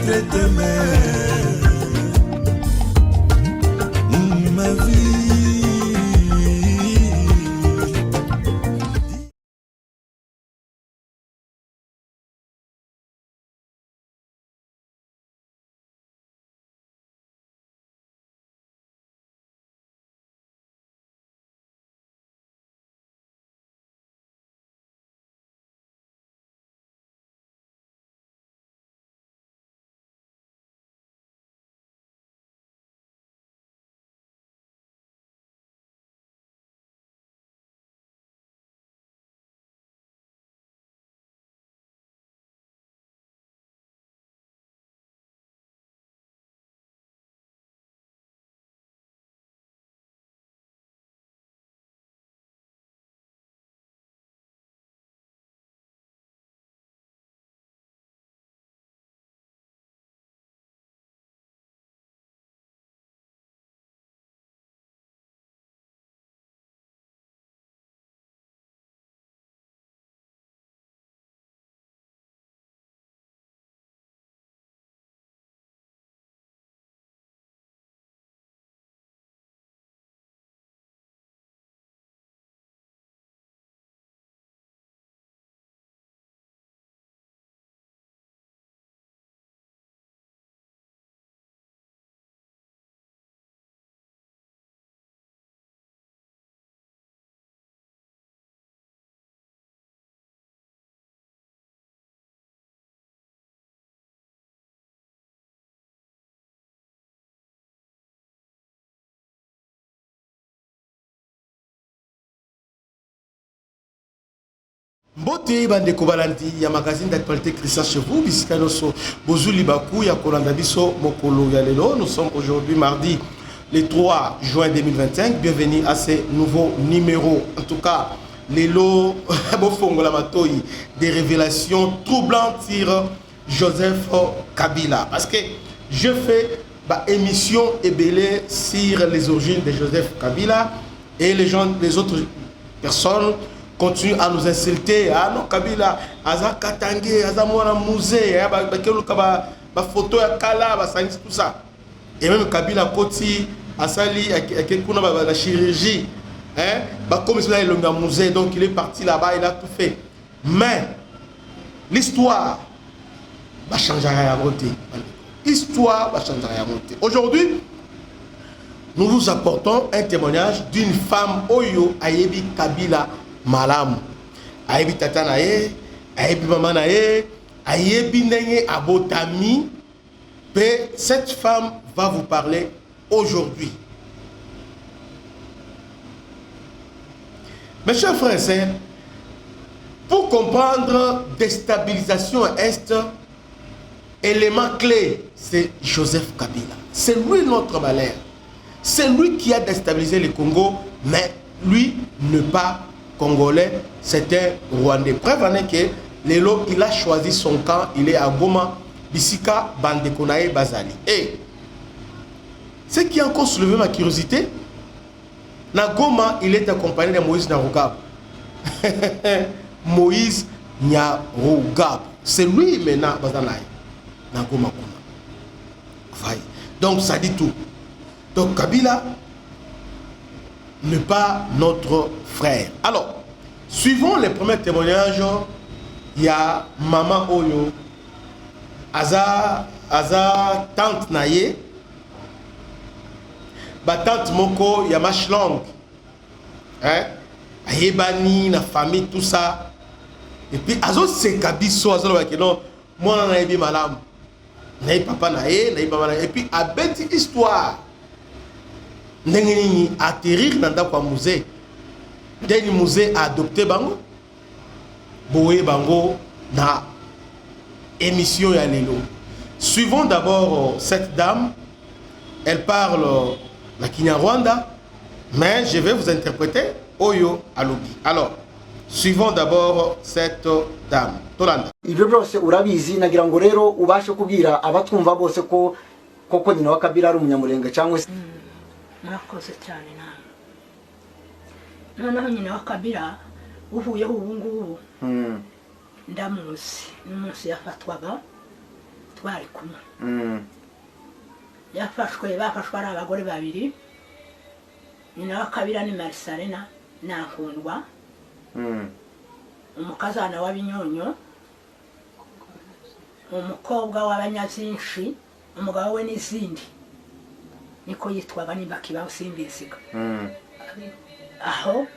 traite ma vie. Mbote bande kobalandi ya magazine d'actualité Christian chez vous bisika noso bozuli baku ya kolanda biso mokolo ya lelo. Nous sommes aujourd'hui mardi le 3 juin 2025. Bienvenue à ce nouveau numéro. En tout cas, lelo bofongola matoi des révélations troublantes sur Joseph Kabila parce que je fais ba émission ébélée sur les origines de Joseph Kabila et les autres personnes continue à nous insulter. Ah non, Kabila, Aza Katangé, Aza Mouana Musée, ba photo ya Kala, tout ça. Et même Kabila Koti, Asali, la chirurgie, comme il est le musée, donc il est parti là-bas, il a tout fait. Mais l'histoire va changer à monter. L'histoire va changer à monter. Aujourd'hui, nous vous apportons un témoignage d'une femme Oyo Ayebi Kabila Malam. Ayebi tata na ye, ayebi maman na ye, ayebi ndenge abotami. Cette femme va vous parler aujourd'hui. Mes chers frères et sœurs, pour comprendre déstabilisation est, élément clé, c'est Joseph Kabila. C'est lui notre malheur. C'est lui qui a déstabilisé le Congo, mais lui ne pas Congolais, c'était Rwandais. Preuve en est que Lelo, il a choisi son camp, il est à Goma, Bisika, Bandekonae, Bazali. Et ce qui a encore soulevé ma curiosité, na Goma, il est accompagné de Moïse Nyarugabo. Moïse Nyarugabo. C'est lui maintenant, Bazanaï. Na Goma. Donc ça dit tout. Donc Kabila n'est pas notre frère. Alors, suivons les premiers témoignages. Il y a Maman Oyo, Aza tante Naye, tante Moko, il y a Machlong, Ayebani, la famille, tout ça. Et puis, Azo c'est Kabiso, Azo non, moi, on a eu malam. Naye papa Naye, Naye papa Naye. Et puis, à bête histoire. N'engeni atterrir dans le musée. Le musée a adopté Bango. Boé Bango na émission ya lelo. Suivons d'abord cette dame. Elle parle la Kinyarwanda, mais je vais vous interpréter Oyo Alobi. Alors, suivons d'abord cette dame. Tolanda. Ibyo byose urabizi nagira ngo rero ubashe kubwira abatwumva bose ko koko nyina wa Kabila ari umunyamurenge cyangwa se murakoze cyane noneho nyina wa Kabila uvuyeho ubu ngubu ndamuzi n'umunsi yafatwaga twari kumwe Mm. bafashwe ari abagore babiri nyina wa Kabira ni Marisalina Nankundwa Mm. umukazana wa Binyonyo umukobwa w'abanyazinshi umugabo we n'izindi niko yitwaga nimba kibaho simbisiga Mm. aho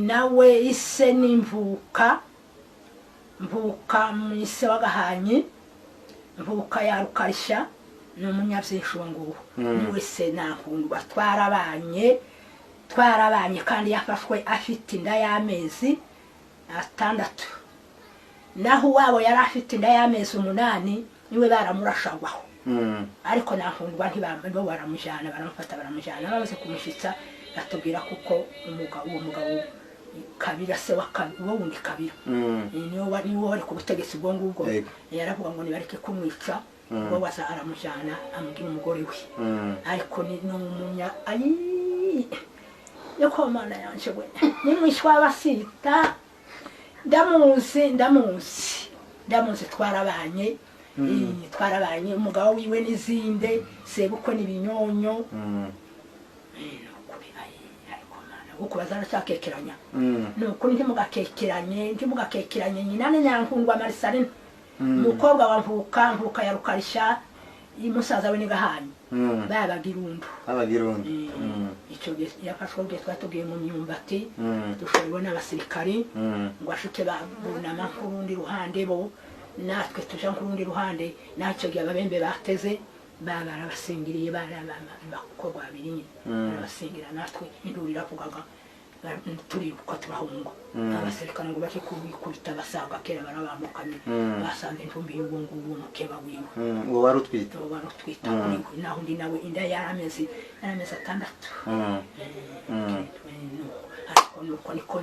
nawe ise n'imvuka ise w'agahanyi mvuka ya Rukarishya ni umunyabyinshi uwo nguwo niwe se Nankundwa twarabanye kandi yafashwe afite inda y'amezi 6 naho uwabo yari afite inda y'amezi 8 niwe baramurashagwaho ariko Nankundwa ntibambo baramujyana baramufata baramujyana bamaze kumushitsa atubwira kuko uwo mugabo Kabira se wa wundi Kabira niwo wari ku butegetsi bwo ngubwo yaravuga ngo nibareke kumwica ngo waza aramujyana amubwira umugore we ariko ni n'umunya yako mana yanje we ni mwishwa abasita ndamuzi twarabanye umugabo wiwe n'izinde sebukwe n'Ibinyonyo uko bazaracakekeranya nuko ntimugakekeranye nyina ni Nankundwa Marisalina umukobwa wa mvuka ya Rukarishya musaza we n'Gahanyi babagirundo icyo yafashwe bwe twatugiye mu myumbati dushobora n'abasirikari ngo ashike babunama kurundi ruhande bo natwe tuja kurundi ruhande nacyo gihe ababembe bateze barabasingiriye bakobwa babiri barabasingira natwe induru iravugaga turiruka turahunga abasirikare ngo bake kubikubita basaga kera barabambukanye basanze intumbi y'uwo nguwo mukeba wiwe uwo warutwita naho ndi nawe inda yaramezi 6 ariko nuko niko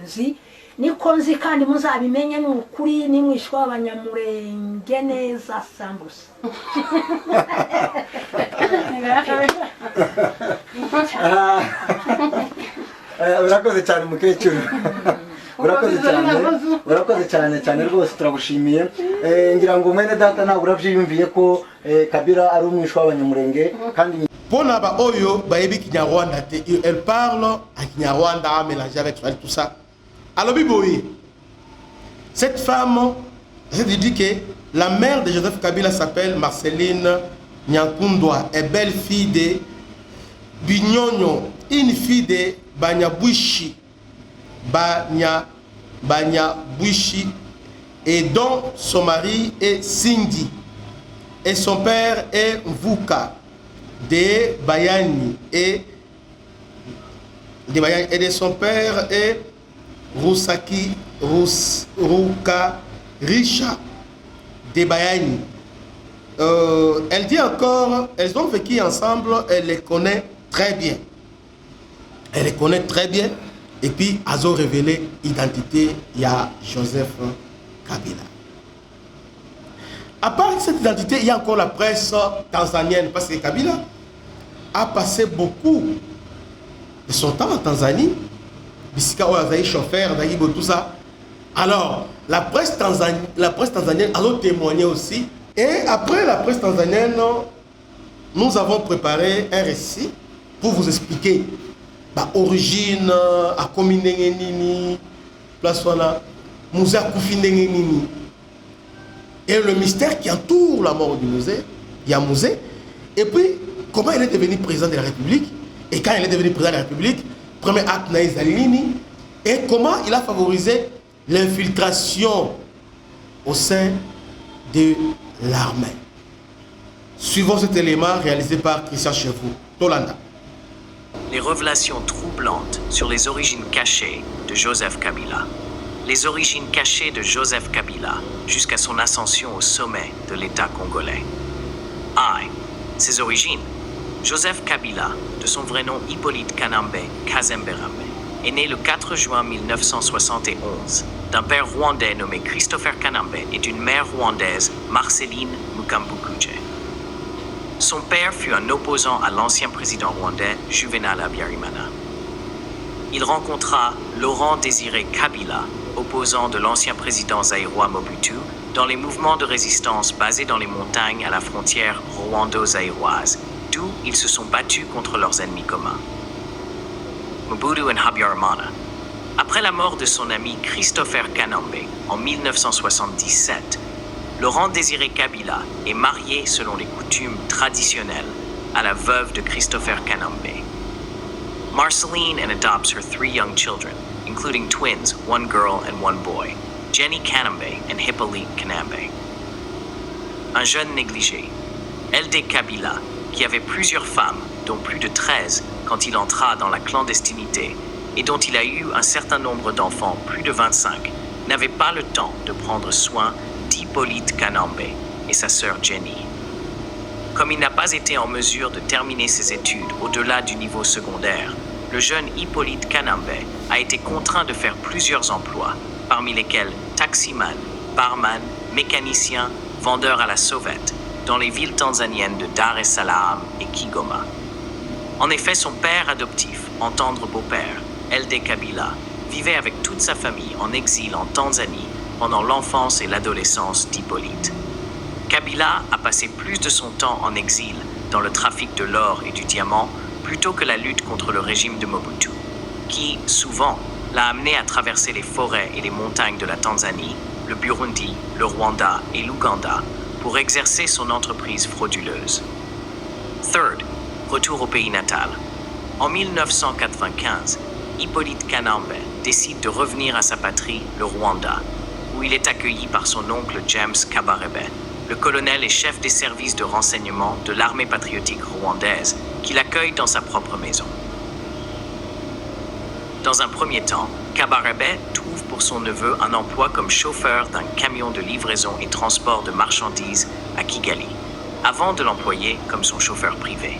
nzi kandi muzabimenye ni ukuri ni mwishwa w'Abanyamurenge neza sambusa urakoze cyane mukecuru urakoze cyane rwose turagushimiye ngira ngo mwene data nawe uravyiyumviye ko Kabira ari umwishwa w'Abanyamurenge kandi Pona ba oyo bayebi Kinyarwanda te, elle parle en Kinyarwanda mélangé avec tout ça. Alors Biboyi, cette femme, je te dis que la mère de Joseph Kabila s'appelle Marceline Nankundwa, est belle fille de Binyonyo, une fille de Banyabwishi, Banyabwishi, et dont son mari est Cindy, et son père est Mvuka de Bayani, et de son père est Rukarisha de Bayani. Elle dit encore, elles ont vécu ensemble, elle les connaît très bien. Elle les connaît très bien. Et puis, elles ont révélé l'identité, il y a Joseph Kabila. À part cette identité, il y a encore la presse tanzanienne, parce que Kabila a passé beaucoup de son temps en Tanzanie. Bisika Oazaï, chauffeur, tout ça. Alors, la presse tanzanienne a témoigné aussi. Et après la presse tanzanienne, nous avons préparé un récit pour vous expliquer l'origine, à Kominengenini, Plaswana, Mouza Koufinengenini. Et le mystère qui entoure la mort du musée, il y a un musée. Et puis, comment il est devenu président de la République. Et quand il est devenu président de la République, premier acte Naïs Alini. Et comment il a favorisé l'infiltration au sein de l'armée. Suivons cet élément réalisé par Christian Chevaux, Tolanda. Les révélations troublantes sur les origines cachées de Joseph Kabila. Les origines cachées de Joseph Kabila jusqu'à son ascension au sommet de l'État congolais. Ses origines. Joseph Kabila, de son vrai nom Hippolyte Kanambe Kazemberambe, est né le 4 juin 1971 d'un père rwandais nommé Christopher Kanambe et d'une mère rwandaise, Marceline Mukambukuje. Son père fut un opposant à l'ancien président rwandais Juvenal Habyarimana. Il rencontra Laurent Désiré Kabila, opposant de l'ancien président zaïrois Mobutu, dans les mouvements de résistance basés dans les montagnes à la frontière rwando-zaïroise, d'où ils se sont battus contre leurs ennemis communs. Mobutu et Habyarimana. Après la mort de son ami Christopher Kanambe en 1977, Laurent-Désiré Kabila est marié selon les coutumes traditionnelles à la veuve de Christopher Kanambe. Marceline and adopts her 3 young children, including twins, 1 girl and 1 boy, Jenny Kanambe and Hippolyte Kanambe. Un jeune négligé, LD Kabila, qui avait plusieurs femmes, dont plus de 13 quand il entra dans la clandestinité, et dont il a eu un certain nombre d'enfants, plus de 25, n'avait pas le temps de prendre soin d'Hippolyte Kanambe et sa sœur Jenny. Comme il n'a pas été en mesure de terminer ses études au-delà du niveau secondaire, le jeune Hippolyte Kanambe a été contraint de faire plusieurs emplois, parmi lesquels taximan, barman, mécanicien, vendeur à la sauvette, dans les villes tanzaniennes de Dar es Salaam et Kigoma. En effet, son père adoptif, en tendre beau-père, LD Kabila, vivait avec toute sa famille en exil en Tanzanie pendant l'enfance et l'adolescence d'Hippolyte. Kabila a passé plus de son temps en exil dans le trafic de l'or et du diamant plutôt que la lutte contre le régime de Mobutu, qui, souvent, l'a amené à traverser les forêts et les montagnes de la Tanzanie, le Burundi, le Rwanda et l'Ouganda pour exercer son entreprise frauduleuse. Third, retour au pays natal. En 1995, Hippolyte Kanambe décide de revenir à sa patrie, le Rwanda, où il est accueilli par son oncle James Kabarebe, le colonel et chef des services de renseignement de l'armée patriotique rwandaise, qui l'accueille dans sa propre maison. Dans un premier temps, Kabarebe trouve pour son neveu un emploi comme chauffeur d'un camion de livraison et transport de marchandises à Kigali, avant de l'employer comme son chauffeur privé.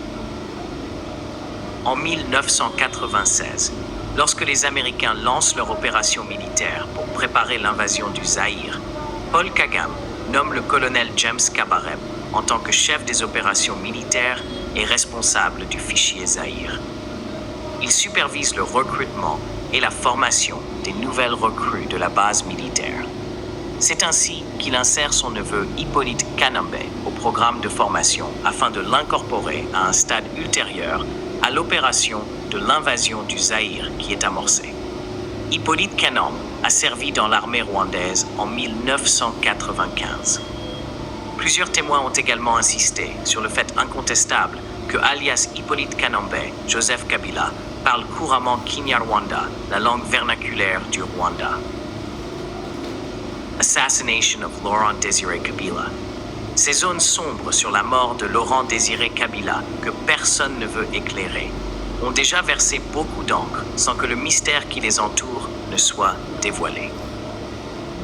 En 1996, lorsque les Américains lancent leur opération militaire pour préparer l'invasion du Zaïre, Paul Kagame nomme le colonel James Kabarebe en tant que chef des opérations militaires et responsable du fichier Zaïre. Il supervise le recrutement et la formation des nouvelles recrues de la base militaire. C'est ainsi qu'il insère son neveu Hippolyte Kanambe au programme de formation afin de l'incorporer à un stade ultérieur à l'opération de l'invasion du Zaïre qui est amorcée. Hippolyte Kanambe a servi dans l'armée rwandaise en 1995. Plusieurs témoins ont également insisté sur le fait incontestable que alias Hippolyte Kanambe, Joseph Kabila, parle couramment Kinyarwanda, la langue vernaculaire du Rwanda. Assassination of Laurent Désiré Kabila. Ces zones sombres sur la mort de Laurent Désiré Kabila, que personne ne veut éclairer, ont déjà versé beaucoup d'encre sans que le mystère qui les entoure ne soit dévoilé.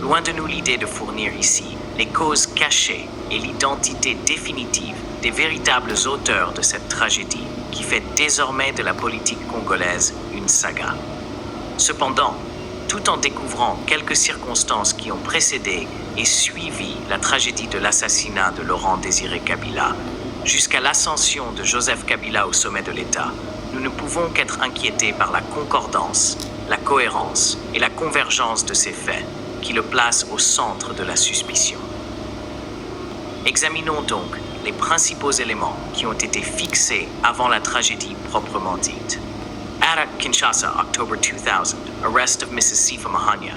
Loin de nous l'idée de fournir ici les causes cachées et l'identité définitive des véritables auteurs de cette tragédie qui fait désormais de la politique congolaise une saga. Cependant, tout en découvrant quelques circonstances qui ont précédé et suivi la tragédie de l'assassinat de Laurent Désiré Kabila, jusqu'à l'ascension de Joseph Kabila au sommet de l'État, nous ne pouvons qu'être inquiétés par la concordance, la cohérence et la convergence de ces faits qui le placent au centre de la suspicion. Examinons donc les principaux éléments qui ont été fixés avant la tragédie proprement dite. At Kinshasa, October 2000, arrest of Mrs. Sifa Mahania.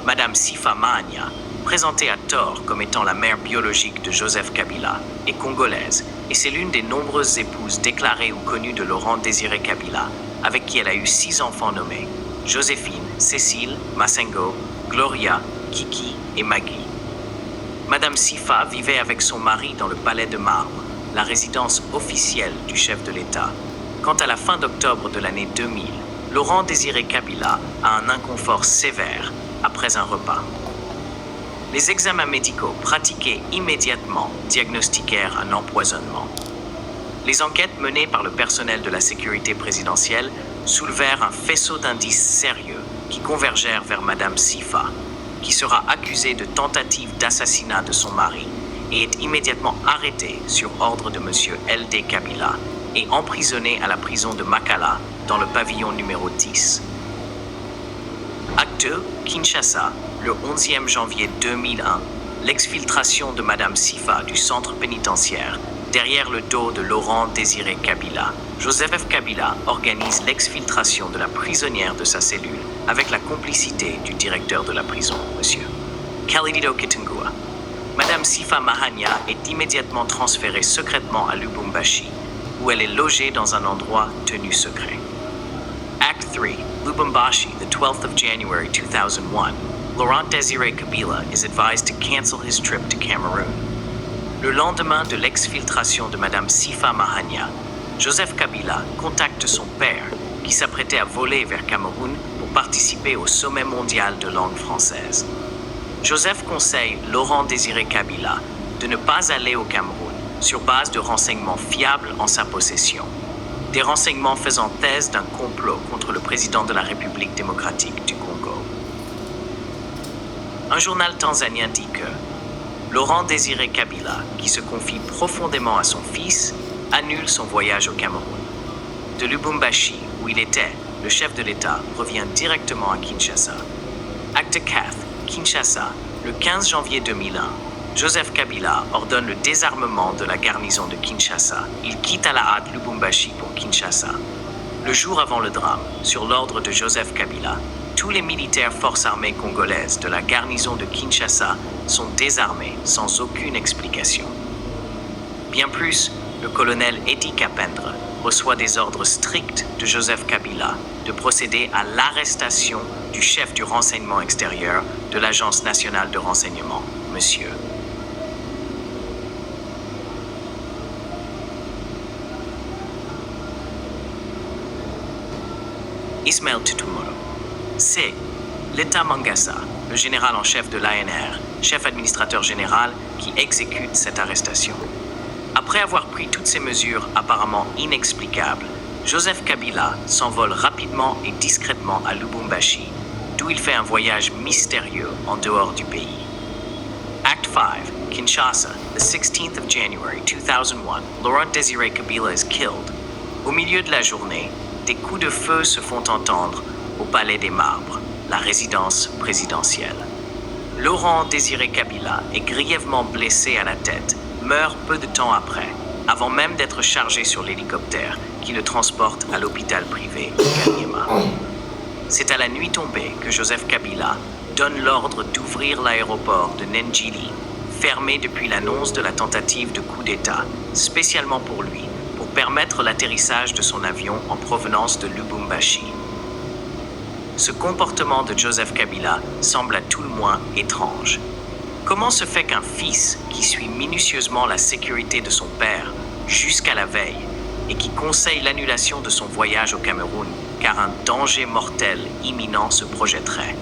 Madame Sifa Mahania, présentée à tort comme étant la mère biologique de Joseph Kabila, est congolaise et c'est l'une des nombreuses épouses déclarées ou connues de Laurent Désiré Kabila, avec qui elle a eu 6 enfants nommés: Joséphine, Cécile, Masengo, Gloria, Kiki et Maggie. Madame Sifa vivait avec son mari dans le Palais de Marbre, la résidence officielle du chef de l'État, quand à la fin d'octobre de l'année 2000, Laurent Désiré Kabila a un inconfort sévère après un repas. Les examens médicaux pratiqués immédiatement diagnostiquèrent un empoisonnement. Les enquêtes menées par le personnel de la sécurité présidentielle soulevèrent un faisceau d'indices sérieux qui convergèrent vers Madame Sifa, qui sera accusée de tentative d'assassinat de son mari et est immédiatement arrêtée sur ordre de M. LD Kabila et emprisonnée à la prison de Makala dans le pavillon numéro 10. Acte 2, Kinshasa, le 11e janvier 2001, l'exfiltration de Madame Sifa du centre pénitentiaire derrière le dos de Laurent Désiré Kabila. Joseph Kabila organise l'exfiltration de la prisonnière de sa cellule avec la complicité du directeur de la prison, Monsieur Khalidou Kitengua. Madame Sifa Mahania est immédiatement transférée secrètement à Lubumbashi, où elle est logée dans un endroit tenu secret. Act 3, Lubumbashi, the 12th of January 2001. Laurent Désiré Kabila is advised to cancel his trip to Cameroon. Le lendemain de l'exfiltration de Madame Sifa Mahania, Joseph Kabila contacte son père, qui s'apprêtait à voler vers Cameroun pour participer au sommet mondial de langue française. Joseph conseille Laurent Désiré Kabila de ne pas aller au Cameroun sur base de renseignements fiables en sa possession. Des renseignements faisant thèse d'un complot contre le président de la République démocratique du Congo. Un journal tanzanien dit que Laurent Désiré Kabila, qui se confie profondément à son fils, annule son voyage au Cameroun. De Lubumbashi, où il était, le chef de l'État revient directement à Kinshasa. Acte 4, Kinshasa, le 15 janvier 2001. Joseph Kabila ordonne le désarmement de la garnison de Kinshasa. Il quitte à la hâte Lubumbashi pour Kinshasa. Le jour avant le drame, sur l'ordre de Joseph Kabila, tous les militaires forces armées congolaises de la garnison de Kinshasa sont désarmés sans aucune explication. Bien plus, le colonel Eddie Kapendre reçoit des ordres stricts de Joseph Kabila de procéder à l'arrestation du chef du renseignement extérieur de l'Agence nationale de renseignement, Monsieur Ismaël Tutumoro. C'est l'État Mangasa, le général en chef de l'ANR, chef administrateur général, qui exécute cette arrestation. Après avoir pris toutes ces mesures apparemment inexplicables, Joseph Kabila s'envole rapidement et discrètement à Lubumbashi, d'où il fait un voyage mystérieux en dehors du pays. Act 5, Kinshasa, the 16th of January 2001, Laurent Désiré Kabila is killed. Au milieu de la journée, des coups de feu se font entendre au Palais des Marbres, la résidence présidentielle. Laurent Désiré Kabila est grièvement blessé à la tête, meurt peu de temps après, avant même d'être chargé sur l'hélicoptère qui le transporte à l'hôpital privé de Kanyama. C'est à la nuit tombée que Joseph Kabila donne l'ordre d'ouvrir l'aéroport de Nenjili, fermé depuis l'annonce de la tentative de coup d'État, spécialement pour lui, pour permettre l'atterrissage de son avion en provenance de Lubumbashi. Ce comportement de Joseph Kabila semble à tout le moins étrange. Comment se fait qu'un fils qui suit minutieusement la sécurité de son père jusqu'à la veille et qui conseille l'annulation de son voyage au Cameroun car un danger mortel imminent se projetterait,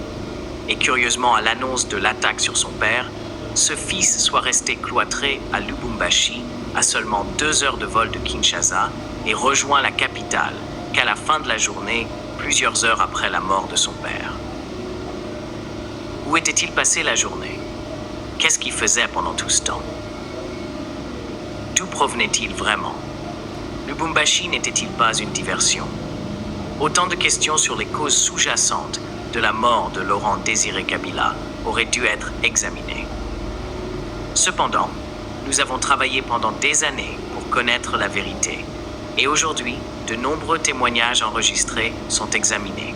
et curieusement à l'annonce de l'attaque sur son père, ce fils soit resté cloîtré à Lubumbashi à seulement 2 heures de vol de Kinshasa et rejoint la capitale qu'à la fin de la journée, plusieurs heures après la mort de son père. Où était-il passé la journée? Qu'est-ce qu'il faisait pendant tout ce temps? D'où provenait-il vraiment? Lubumbashi n'était-il pas une diversion? Autant de questions sur les causes sous-jacentes de la mort de Laurent Désiré Kabila auraient dû être examinées. Cependant, nous avons travaillé pendant des années pour connaître la vérité. Et aujourd'hui, de nombreux témoignages enregistrés sont examinés.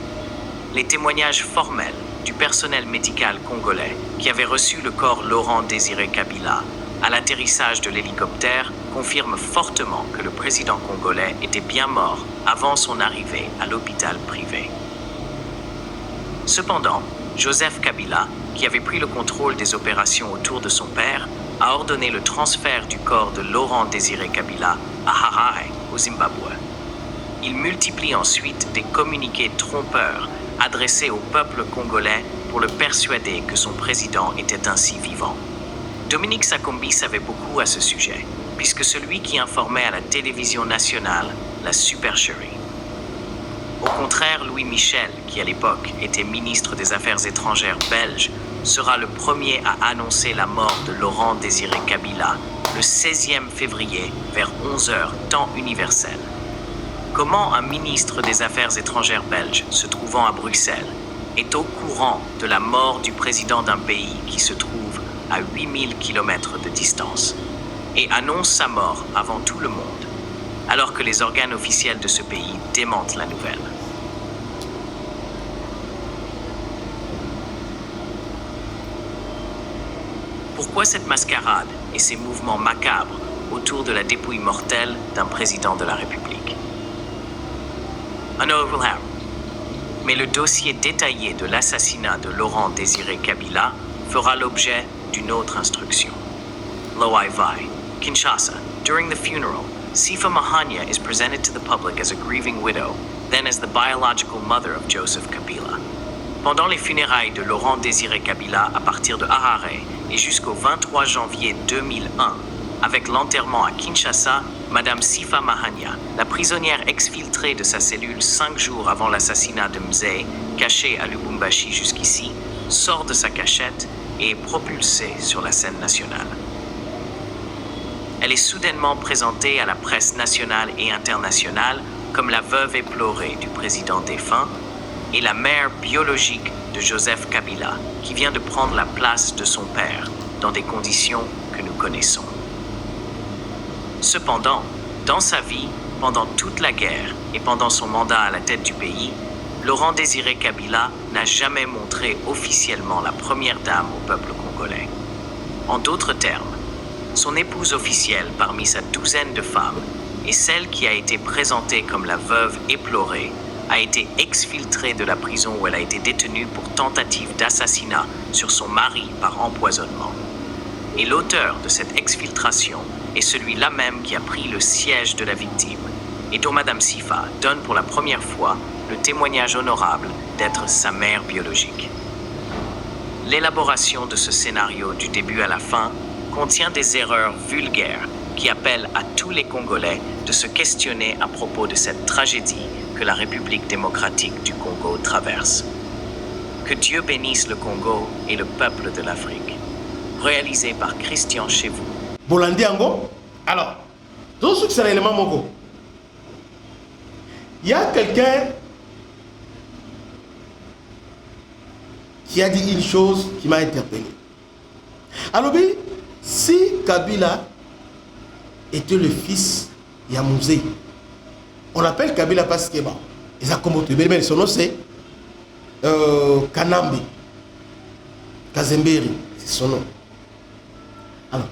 Les témoignages formels du personnel médical congolais qui avait reçu le corps Laurent Désiré Kabila à l'atterrissage de l'hélicoptère confirment fortement que le président congolais était bien mort avant son arrivée à l'hôpital privé. Cependant, Joseph Kabila, qui avait pris le contrôle des opérations autour de son père, a ordonné le transfert du corps de Laurent Désiré Kabila à Harare, au Zimbabwe. Il multiplie ensuite des communiqués trompeurs adressés au peuple congolais pour le persuader que son président était ainsi vivant. Dominique Sakombi savait beaucoup à ce sujet, puisque celui qui informait à la télévision nationale, la supercherie. Au contraire, Louis Michel, qui à l'époque était ministre des Affaires étrangères belge, sera le premier à annoncer la mort de Laurent Désiré Kabila le 16e février vers 11h, temps universel. Comment un ministre des Affaires étrangères belge, se trouvant à Bruxelles, est au courant de la mort du président d'un pays qui se trouve à 8000 km de distance, et annonce sa mort avant tout le monde, alors que les organes officiels de ce pays démentent la nouvelle. Pourquoi cette mascarade et ces mouvements macabres autour de la dépouille mortelle d'un président de la République? Mais le dossier détaillé de l'assassinat de Laurent Désiré Kabila fera l'objet d'une autre instruction. Loai Vai, Kinshasa. During the funeral, Sifa Mahania is presented to the public as a grieving widow, then as the biological mother of Joseph Kabila. Pendant les funérailles de Laurent Désiré Kabila à partir de Harare et jusqu'au 23 janvier 2001, avec l'enterrement à Kinshasa, Madame Sifa Mahania, la prisonnière exfiltrée de sa cellule 5 jours avant l'assassinat de Mzee, cachée à Lubumbashi jusqu'ici, sort de sa cachette et est propulsée sur la scène nationale. Elle est soudainement présentée à la presse nationale et internationale comme la veuve éplorée du président défunt et la mère biologique de Joseph Kabila, qui vient de prendre la place de son père dans des conditions que nous connaissons. Cependant, dans sa vie, pendant toute la guerre et pendant son mandat à la tête du pays, Laurent Désiré Kabila n'a jamais montré officiellement la première dame au peuple congolais. En d'autres termes, son épouse officielle parmi sa douzaine de femmes et celle qui a été présentée comme la veuve éplorée a été exfiltrée de la prison où elle a été détenue pour tentative d'assassinat sur son mari par empoisonnement. Et l'auteur de cette exfiltration est celui-là même qui a pris le siège de la victime et dont Madame Sifa donne pour la première fois le témoignage honorable d'être sa mère biologique. L'élaboration de ce scénario du début à la fin contient des erreurs vulgaires qui appellent à tous les Congolais de se questionner à propos de cette tragédie que la République démocratique du Congo traverse. Que Dieu bénisse le Congo et le peuple de l'Afrique. Réalisé par Christian Chevou. Bolandi Ango. Alors, dans ce que c'est l'élément Mongo, il y a quelqu'un qui a dit une chose qui m'a interpellé. Alors, si Kabila était le fils Yamouze, on l'appelle Kabila parce que bon, ils ont comme mais son nom c'est Kanambi, Kazemberi, c'est son nom. Alors,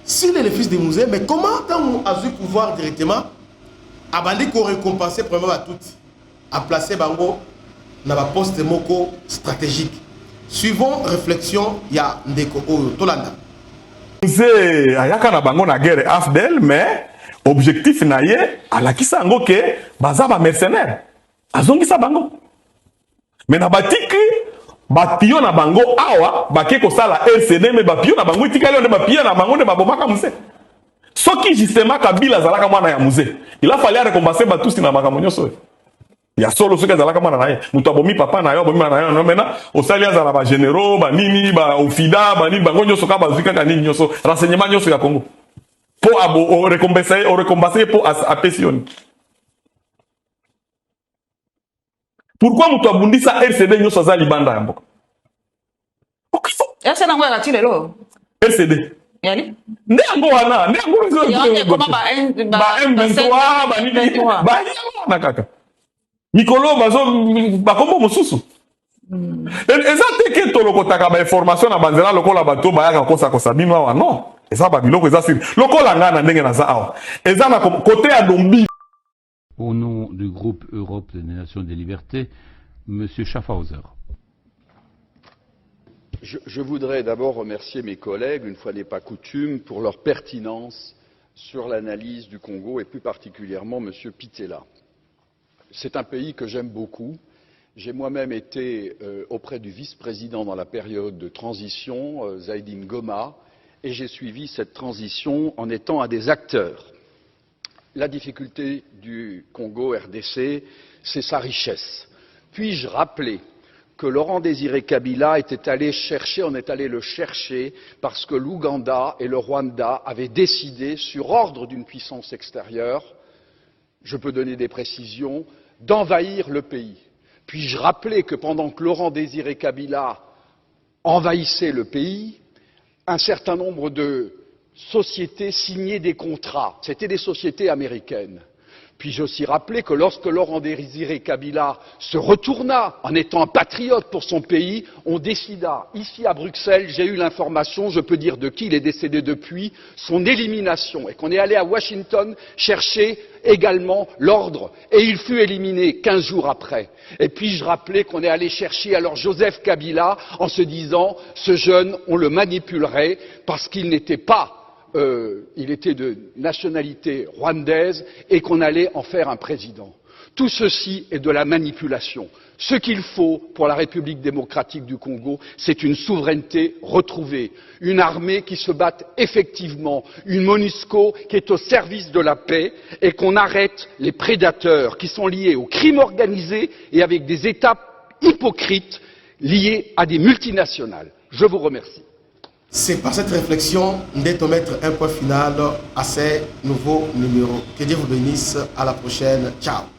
s'il est le fils de Mouzé, mais comment quand on a eu pouvoir directement, abandonner qu'on récompense premièrement à toutes, à placer Bango dans la poste moko stratégique. Suivant réflexion, il y a Ndeko Tolanda. Mouzé ayaka na bango na guerre AFDEL, mais objectif na ye alakisa yango ke baza ba mercenaire. Azongisa bango. Mais na batiki bapio na bango awa bake ko sala RCD mais bapio na bango itikali on bapio na bango ne babomaka Mouzé. Soki justement Kabila zalaka mwana ya Mouzé. Il a fallu récompenser batusi na makambo nyonso. Ya solo soki zalaka mwana na ye. Muto abomi papa na yo abomi na yo no mena osali azala ba généraux ba nini ba ofida ba nini bango nyonso ka bazika ka nini nyonso renseignement nyonso ya Congo. Po abo récompenser po apesioni. Pourquoi muto abundisa RCD nyonso za libanda ya mboka? Yase na ngwa katile lo. RCD. Yani? Ndengo wana, ndengo Yone koma ba M23 ba nini ba na kaka. Mikolo bazo bakombo mosusu. Eza teke tolokotaka ba information na banzela lokola bato bayaka kosa kosa bino awa non. Eza ba biloko eza siri. Lokola ngana ndenge na za awa. Eza na côté ya Dombi. Au nom du groupe Europe des Nations des Libertés, M. Schaffhauser. Je voudrais d'abord remercier mes collègues, une fois n'est pas coutume, pour leur pertinence sur l'analyse du Congo et plus particulièrement M. Pitela. C'est un pays que j'aime beaucoup. J'ai moi-même été auprès du vice-président dans la période de transition, Zaïdine Goma, et j'ai suivi cette transition en étant un des acteurs. La difficulté du Congo RDC, c'est sa richesse. Puis-je rappeler que Laurent Désiré Kabila était allé chercher, on est allé le chercher parce que l'Ouganda et le Rwanda avaient décidé, sur ordre d'une puissance extérieure, je peux donner des précisions, d'envahir le pays. Puis-je rappeler que pendant que Laurent Désiré Kabila envahissait le pays, un certain nombre de sociétés signaient des contrats. C'était des sociétés américaines. Puis-je aussi rappeler que lorsque Laurent Désiré Kabila se retourna en étant un patriote pour son pays, on décida, ici à Bruxelles, j'ai eu l'information, je peux dire de qui, il est décédé depuis, son élimination, et qu'on est allé à Washington chercher également l'ordre, et il fut éliminé 15 jours après. Et puis-je rappeler qu'on est allé chercher alors Joseph Kabila en se disant, ce jeune, on le manipulerait parce qu'il n'était pas il était de nationalité rwandaise et qu'on allait en faire un président. Tout ceci est de la manipulation. Ce qu'il faut pour la République démocratique du Congo, c'est une souveraineté retrouvée, une armée qui se batte effectivement, une MONUSCO qui est au service de la paix et qu'on arrête les prédateurs qui sont liés au crime organisé et avec des États hypocrites liés à des multinationales. Je vous remercie. C'est par cette réflexion de mettre un point final à ces nouveaux numéros. Que Dieu vous bénisse. À la prochaine. Ciao.